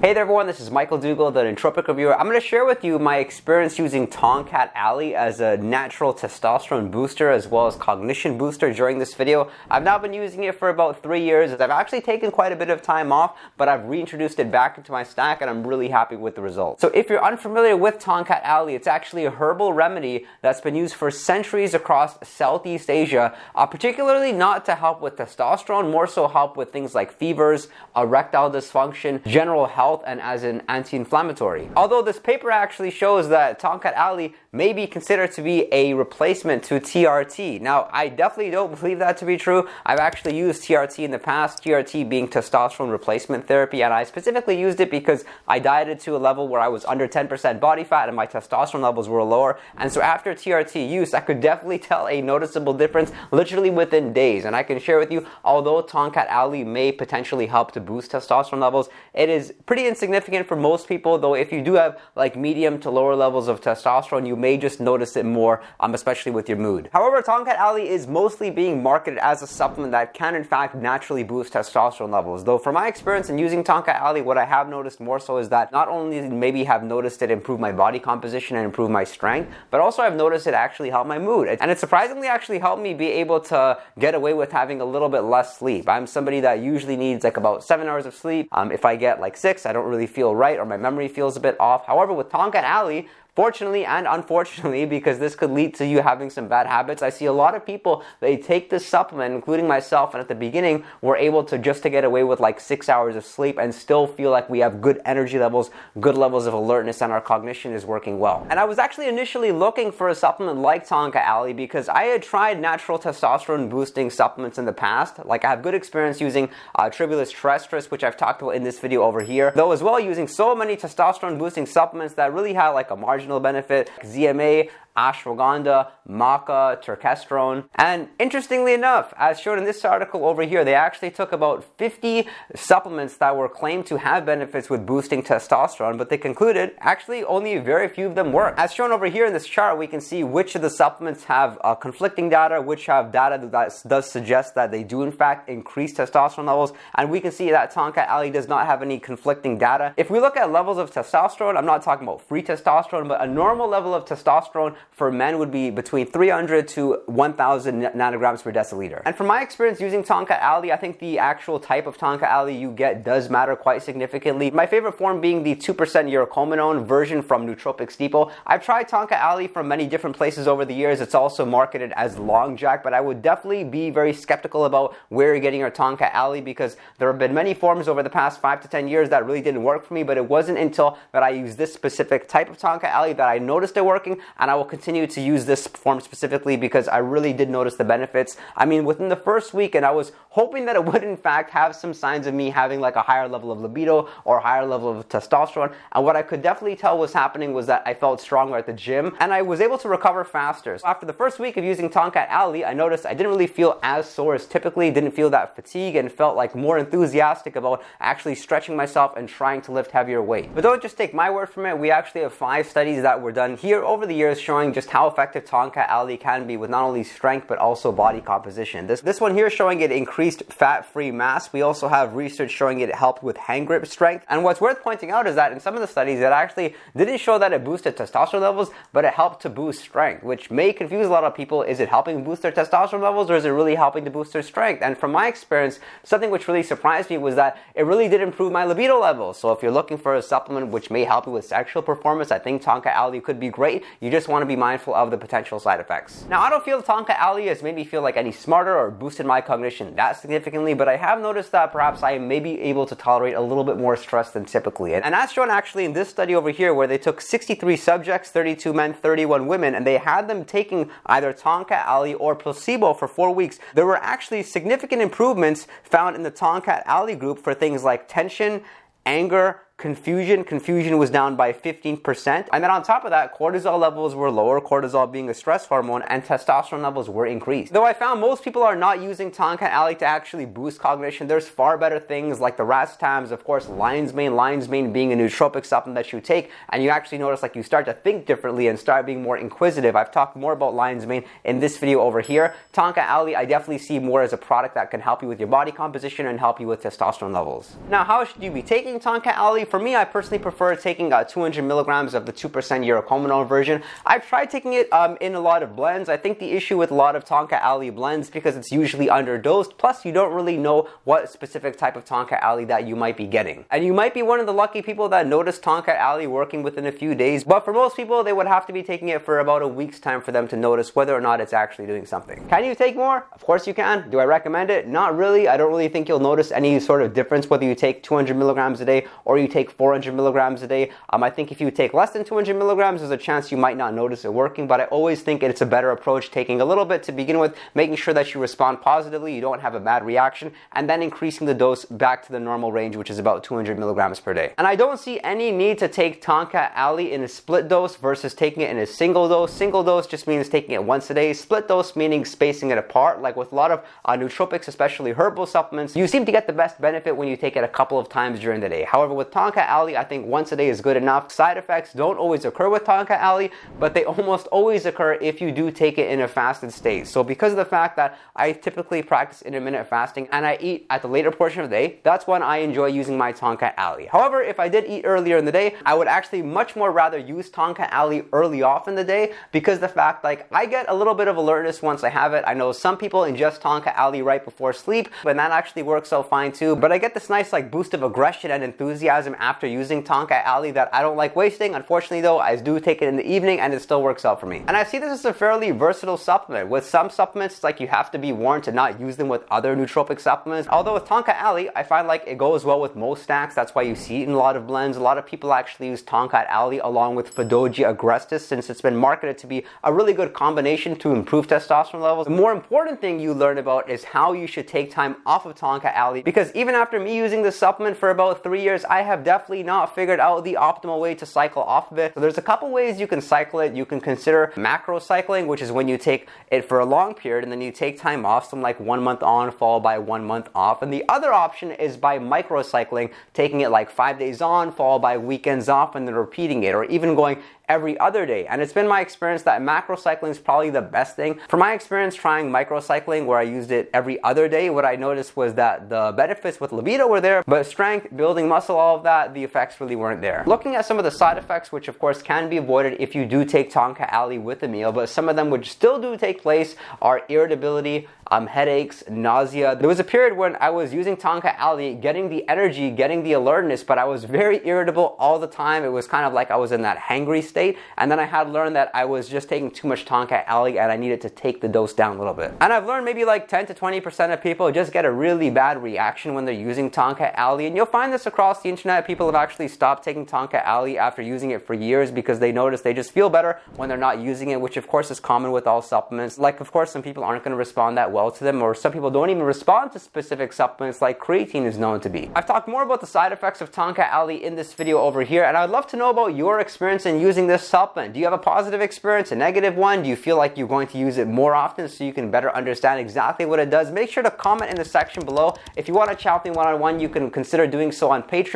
Hey there everyone, this is Michael Dougal, the Nootropic Reviewer. I'm going to share with you my experience using Tongkat Alley as a natural testosterone booster as well as cognition booster during this video. I've now been using it for about 3 years. I've actually taken quite a bit of time off, but I've reintroduced it back into my stack and I'm really happy with the results. So if you're unfamiliar with Tongkat Alley, it's actually a herbal remedy that's been used for centuries across Southeast Asia, particularly not to help with testosterone, more so help with things like fevers, erectile dysfunction, general health, and as an anti-inflammatory. Although this paper actually shows that Tongkat Alley may be considered to be a replacement to TRT. Now, I definitely don't believe that to be true. I've actually used TRT in the past, TRT being testosterone replacement therapy, and I specifically used it because I dieted to a level where I was under 10% body fat and my testosterone levels were lower. And so after TRT use, I could definitely tell a noticeable difference literally within days. And I can share with you, although Tongkat Alley may potentially help to boost testosterone levels, it is pretty insignificant for most people, though if you do have like medium to lower levels of testosterone, you may just notice it more, especially with your mood. However, Tongkat Alley is mostly being marketed as a supplement that can in fact naturally boost testosterone levels. Though from my experience in using Tongkat Alley, what I have noticed more so is that not only maybe have noticed it improve my body composition and improve my strength, but also I've noticed it actually help my mood. And it surprisingly actually helped me be able to get away with having a little bit less sleep. I'm somebody that usually needs like about 7 hours of sleep. If I get like 6, I don't really feel right or my memory feels a bit off. However, with Tongkat Alley, fortunately and unfortunately, because this could lead to you having some bad habits, I see a lot of people, they take this supplement, including myself, and at the beginning, we're able to just to get away with like 6 hours of sleep and still feel like we have good energy levels, good levels of alertness, and our cognition is working well. And I was actually initially looking for a supplement like Tongkat Alley because I had tried natural testosterone boosting supplements in the past. Like I have good experience using Tribulus terrestris, which I've talked about in this video over here, though as well using so many testosterone boosting supplements that really have like a marginal benefit, ZMA, ashwagandha, maca, testosterone. And interestingly enough, as shown in this article over here, they actually took about 50 supplements that were claimed to have benefits with boosting testosterone, but they concluded actually only very few of them work. As shown over here in this chart, we can see which of the supplements have conflicting data, which have data that does suggest that they do in fact increase testosterone levels, and we can see that Tongkat Alley does not have any conflicting data. If we look at levels of testosterone, I'm not talking about free testosterone, but a normal level of testosterone for men would be between 300 to 1000 nanograms per deciliter. And from my experience using Tongkat Alley, I think the actual type of Tongkat Alley you get does matter quite significantly. My favorite form being the 2% urocominone version from Nootropics Depot. I've tried Tongkat Alley from many different places over the years. It's also marketed as Long Jack, but I would definitely be very skeptical about where you're getting your Tongkat Alley because there have been many forms over the past 5 to 10 years that really didn't work for me, but it wasn't until that I used this specific type of Tongkat Alley that I noticed it working, and I will continue to use this form specifically because I really did notice the benefits. I mean, within the first week, and I was hoping that it would in fact have some signs of me having like a higher level of libido or a higher level of testosterone, and what I could definitely tell was happening was that I felt stronger at the gym and I was able to recover faster. So after the first week of using Tongkat Alley, I noticed I didn't really feel as sore as typically, didn't feel that fatigue, and felt like more enthusiastic about actually stretching myself and trying to lift heavier weight. But don't just take my word from it. We actually have 5 studies that were done here over the years showing just how effective Tongkat Alley can be with not only strength but also body composition. This one here showing it increased fat-free mass. We also have research showing it helped with hand grip strength. And what's worth pointing out is that in some of the studies it actually didn't show that it boosted testosterone levels, but it helped to boost strength, which may confuse a lot of people. Is it helping boost their testosterone levels or is it really helping to boost their strength? And from my experience, something which really surprised me was that it really did improve my libido levels. So if you're looking for a supplement which may help you with sexual performance, I think Tongkat Alley could be great. You just want to be mindful of the potential side effects. Now, I don't feel Tongkat Alley has made me feel like any smarter or boosted my cognition that significantly, but I have noticed that perhaps I may be able to tolerate a little bit more stress than typically. And that's shown actually in this study over here where they took 63 subjects, 32 men, 31 women, and they had them taking either Tongkat Alley or placebo for 4 weeks. There were actually significant improvements found in the Tongkat Alley group for things like tension, anger, Confusion was down by 15%. And then on top of that, cortisol levels were lower, cortisol being a stress hormone, and testosterone levels were increased. Though I found most people are not using Tongkat Alley to actually boost cognition, there's far better things like the racetams, of course, lion's mane being a nootropic supplement that you take, and you actually notice like you start to think differently and start being more inquisitive. I've talked more about lion's mane in this video over here. Tongkat Alley, I definitely see more as a product that can help you with your body composition and help you with testosterone levels. Now, how should you be taking Tongkat Alley? For me, I personally prefer taking 200 milligrams of the 2% urocomanol version. I've tried taking it in a lot of blends. I think the issue with a lot of Tongkat Ali blends, because it's usually underdosed, plus you don't really know what specific type of Tongkat Ali that you might be getting. And you might be one of the lucky people that notice Tongkat Ali working within a few days, but for most people, they would have to be taking it for about a week's time for them to notice whether or not it's actually doing something. Can you take more? Of course you can. Do I recommend it? Not really. I don't really think you'll notice any sort of difference whether you take 200 milligrams a day or you take 400 milligrams a day. I think if you take less than 200 milligrams, there's a chance you might not notice it working, but I always think it's a better approach taking a little bit to begin with, making sure that you respond positively, you don't have a bad reaction, and then increasing the dose back to the normal range, which is about 200 milligrams per day. And I don't see any need to take Tongkat Ali in a split dose versus taking it in a single dose. Single dose just means taking it once a day. Split dose meaning spacing it apart. Like with a lot of nootropics, especially herbal supplements, you seem to get the best benefit when you take it a couple of times during the day. However, with Tongkat Ali, I think once a day is good enough. Side effects don't always occur with Tongkat Ali, but they almost always occur if you do take it in a fasted state. So because of the fact that I typically practice intermittent fasting and I eat at the later portion of the day, that's when I enjoy using my Tongkat Ali. However, if I did eat earlier in the day, I would actually much more rather use Tongkat Ali early off in the day, because the fact, like, I get a little bit of alertness once I have it. I know some people ingest Tongkat Ali right before sleep, but that actually works out fine too. But I get this nice like boost of aggression and enthusiasm after using Tongkat Ali that I don't like wasting. Unfortunately though, I do take it in the evening and it still works out for me. And I see this as a fairly versatile supplement. With some supplements, it's like you have to be warned to not use them with other nootropic supplements. Although with Tongkat Ali, I find like it goes well with most stacks. That's why you see it in a lot of blends. A lot of people actually use Tongkat Ali along with Fidogia agrestis, since it's been marketed to be a really good combination to improve testosterone levels. The more important thing you learn about is how you should take time off of Tongkat Ali, because even after me using this supplement for about 3 years, I have definitely not figured out the optimal way to cycle off of it. So there's a couple ways you can cycle it. You can consider macro cycling, which is when you take it for a long period and then you take time off, some like 1 month on followed by 1 month off. And the other option is by microcycling, taking it like 5 days on followed by weekends off and then repeating it, or even going every other day. And it's been my experience that macrocycling is probably the best thing. From my experience trying microcycling, where I used it every other day, what I noticed was that the benefits with libido were there, but strength, building muscle, all of that, the effects really weren't there. Looking at some of the side effects, which of course can be avoided if you do take Tongkat Ali with a meal, but some of them which still do take place are irritability, headaches, nausea. There was a period when I was using Tongkat Ali, getting the energy, getting the alertness, but I was very irritable all the time. It was kind of like I was in that hangry state. And then I had learned that I was just taking too much Tongkat Ali and I needed to take the dose down a little bit. And I've learned maybe like 10 to 20% of people just get a really bad reaction when they're using Tongkat Ali. And you'll find this across the internet. People have actually stopped taking Tongkat Ali after using it for years because they notice they just feel better when they're not using it, which of course is common with all supplements. Like, of course, some people aren't going to respond that well to them, or some people don't even respond to specific supplements like creatine is known to be. I've talked more about the side effects of Tongkat Ali in this video over here, and I'd love to know about your experience in using this supplement. Do you have a positive experience, a negative one? Do you feel like you're going to use it more often so you can better understand exactly what it does? Make sure to comment in the section below. If you want to chat with me one-on-one, you can consider doing so on Patreon.